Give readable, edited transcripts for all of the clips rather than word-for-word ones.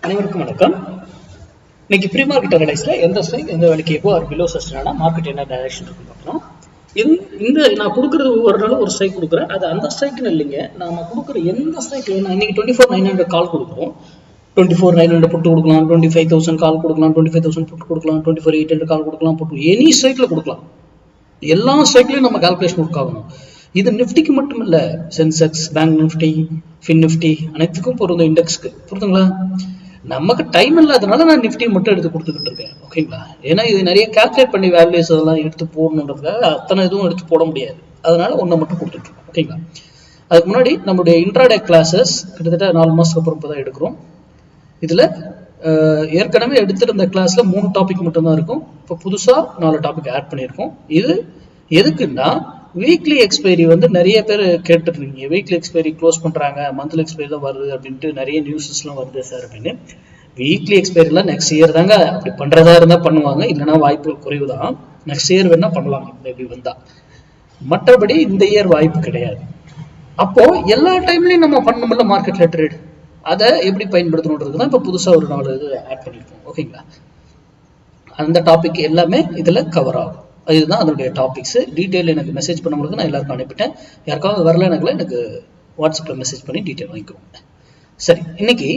அனைவருக்கும் வணக்கம். இன்னைக்கு ப்ரீ மார்க்கெட் அனலைஸ்ல எந்த ஸ்ட்ரைக் எந்த வேலைக்கு எப்போ ஆர் பிலோ சஸ்டனா மார்க்கெட் என்ன டைரக்ஷன் இருக்குன்னு பார்க்கலாம். இந்த நான் கொடுக்குறது ஒரு நாள் ஒரு ஸ்ட்ரைக் கொடுக்குறேன். அது அந்த ஸ்ட்ரைக்னு இல்லைங்க, நான் கொடுக்குற எந்த ஸ்ட்ரைக் நான் இன்னைக்கு 24,900 கால் கொடுக்குறோம். 24,900 புட்டு கொடுக்கலாம், 25,000 கால் கொடுக்கலாம், 25,000 புட்டு கொடுக்கலாம், 24,800 கால் கொடுக்கலாம், புட்டு எனி ஸ்ட்ரைக்ல கொடுக்கலாம். எல்லா ஸ்ட்ரைக்லையும் நம்ம கால்குலேஷன் ஒர்க் ஆகணும். இது நிஃப்டிக்கு மட்டும் இல்லை, Sensex, bank Nifty, fin Nifty அனைத்துக்கும் பொருந்தும். இண்டெக்ஸ்க்கு பொருந்துங்களா? நமக்கு டைம் இல்லாதனால நான் நிஃப்டி மட்டும் எடுத்து கொடுத்துக்கிட்டு இருக்கேன். ஓகேங்களா? ஏன்னா இது நிறைய கால்குலேட் பண்ணி வேல்யூஸ் அதெல்லாம் எடுத்து போடணுன்றதுக்காக அத்தனை இதுவும் எடுத்து போட முடியாது. அதனால ஒன்றை மட்டும் கொடுத்துட்டு இருக்கோம். ஓகேங்களா? அதுக்கு முன்னாடி நம்மளுடைய இன்ட்ராடே கிளாஸஸ் கிட்டத்தட்ட 4 மாதத்துக்கு அப்புறம் இப்போ தான் எடுக்கிறோம். இதில் ஏற்கனவே எடுத்திருந்த கிளாஸ்ல 3 டாபிக் மட்டும்தான் இருக்கும். இப்போ புதுசாக 4 டாபிக் ஆட் பண்ணியிருக்கோம். இது எதுக்குன்னா, வீக்லி எக்ஸ்பைரி நிறைய பேர் கேட்டுருக்கீங்க. வீக்லி எக்ஸ்பைரி க்ளோஸ் பண்றாங்க, மந்த்லி எக்ஸ்பைரி தான் வருது அப்படின்ட்டு நிறைய நியூஸஸ்லாம் வருது சார் அப்படின்னு. வீக்லி எக்ஸ்பைரிலாம் நெக்ஸ்ட் இயர் தாங்க அப்படி பண்றதா இருந்தா பண்ணுவாங்க, இல்லைன்னா வாய்ப்புகள் குறைவு தான். நெக்ஸ்ட் இயர் வேணா பண்ணலாம் இப்படி வந்தா, மற்றபடி இந்த இயர் வாய்ப்பு கிடையாது. அப்போ எல்லா டைம்லயும் நம்ம பண்ணணும்ல மார்க்கெட்ல ட்ரேட், அதை எப்படி பயன்படுத்தணுன்றது தான் இப்போ புதுசா ஒரு 4 இது ஆட் பண்ணிருக்கோம். ஓகேங்களா? அந்த டாபிக் எல்லாமே இதுல கவர் ஆகும். இதுதான் அதனுடைய டாபிக்ஸ். டீட்டெயில் எனக்கு மெசேஜ் பண்ணவங்களுக்கு நான் எல்லாருக்கும் அனுப்பிட்டேன். யாருக்காவது வரலனாங்களே எனக்கு வாட்ஸ்அப்பில் மெசேஜ் பண்ணி டீட்டெயில் வாங்கிக்கோங்க. சரி, இன்னைக்கு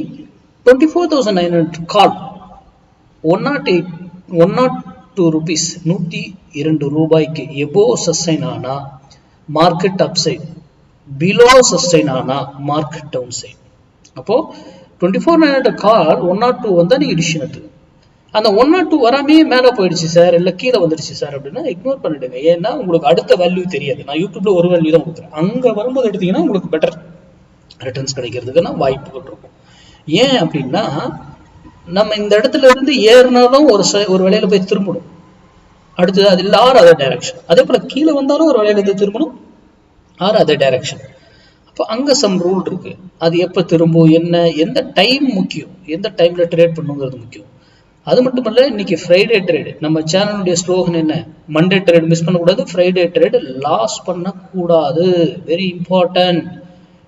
24,900 கால் 102 rupees 102 ரூபாய்க்கு எபோ சஸ்டைன் ஆனா மார்க்கெட் அப்சைட், பிலோ சஸ்டைன் ஆனா மார்க்கெட் டவுன் சைட். அப்போ 24,900 கால் 102 வந்தா நீங்க டிசிஷன் எடுத்து, அந்த 102 வராமே மேலே போயிடுச்சு சார், இல்லை கீழே வந்துடுச்சு சார் அப்படின்னா இக்னோர் பண்ணிடுங்க. ஏன்னா உங்களுக்கு அடுத்த வேல்யூ தெரியாது. நான் யூடியூப்ல ஒரு வேல்யூ தான் கொடுக்குறேன். அங்கே வரும்போது எடுத்தீங்கன்னா உங்களுக்கு பெட்டர் ரிட்டர்ன்ஸ் கிடைக்கிறதுக்குன்னா வாய்ப்புகள் இருக்கும். ஏன் அப்படின்னா, நம்ம இந்த இடத்துல இருந்து ஏறினாலும் ஒரு வேலையில போய் திரும்பணும், அடுத்தது அது இல்லை ஆறு அதர் டைரக்ஷன். அதே போல கீழே வந்தாலும் ஒரு வேலையில இருந்து திரும்பணும், ஆறு அதர் டைரக்ஷன். அப்போ அங்கே சம் ரூல் இருக்கு. அது எப்போ திரும்பும், என்ன, எந்த டைம் முக்கியம், எந்த டைம்ல ட்ரேட் பண்ணுங்கிறது முக்கியம். அது மட்டும் இல்ல, இன்னைக்கு ஃப்ரைடே ட்ரேடு. நம்ம சேனலுடைய ஸ்லோகன் என்ன? மண்டே ட்ரேட் மிஸ் பண்ணக்கூடாது, ஃப்ரைடே ட்ரேடு லாஸ் பண்ணக்கூடாது. Very important.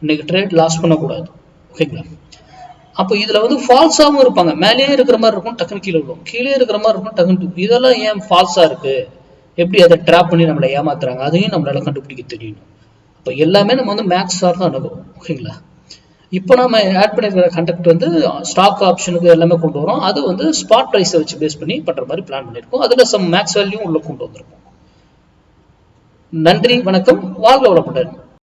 இன்னைக்கு ட்ரேட் லாஸ் பண்ணக்கூடாது. ஓகேங்களா? அப்போ இதுல ஃபால்ஸாவும் இருப்பாங்க. மேலேயே இருக்கிற மாதிரி இருக்கும், டக்குனு கீழே விடும், கீழே இருக்கிற மாதிரி இருக்கும், டக்குனு. இதெல்லாம் ஏன் ஃபால்ஸா இருக்கு, எப்படி அதை ட்ராப் பண்ணி நம்மளை ஏமாத்துறாங்க, அதையும் நம்மளால கண்டுபிடிக்க தெரியணும். அப்போ எல்லாமே நம்ம மேக்ஸ் சார் தான் அணுகும். ஓகேங்களா? இப்போ நம்ம ஆட் பண்ணிருக்கிற கண்டக்ட் ஸ்டாக் ஆப்ஷனுக்கு எல்லாமே கொண்டு வரோம். அது ஸ்பாட் ப்ரைஸை வச்சு பேஸ் பண்ணி பண்ற மாதிரி பிளான் பண்ணிருக்கோம். அதுல சம் மேக்ஸ் வேல்யூ உள்ள கொண்டு வந்திருக்கோம். நன்றி, வணக்கம், வாழ்க வளமுடன்.